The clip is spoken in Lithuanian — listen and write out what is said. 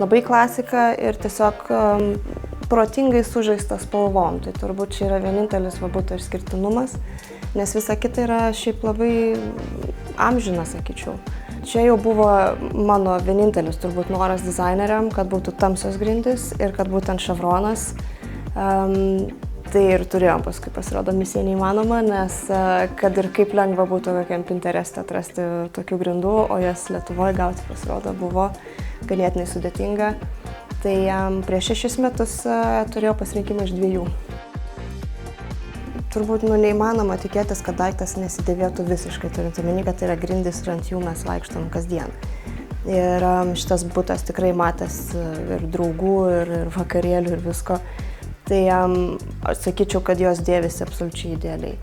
Labai klasika ir tiesiog protingai sužaistas spalvom. Tai turbūt čia yra vienintelis būtų išskirtinumas, nes visa kita yra šiaip labai amžina, sakyčiau. Čia jau buvo mano vienintelis turbūt noras dizaineriam, kad būtų tamsios grindys ir kad būtent ševronas. Tai ir turėjom paskui, pasirodo, misija neįmanoma, nes kad ir kaip lengva būtų kokiam Pintereste atrasti tokių grindų, o jas Lietuvoje gauti, pasirodo, buvo ganėtinai sudėtinga. Tai prieš 6 metus turėjau pasirinkimą iš 2. Turbūt neįmanoma tikėtis, kad daiktas nesidėvėtų visiškai, turint omeny, kad tai yra grindys ir ant jų mes vaikštom kasdien. Ir šitas butas tikrai matęs ir draugų, ir vakarėlių, ir visko. Tai aš sakyčiau, kad jos dėvisi absoliučiai idealiai.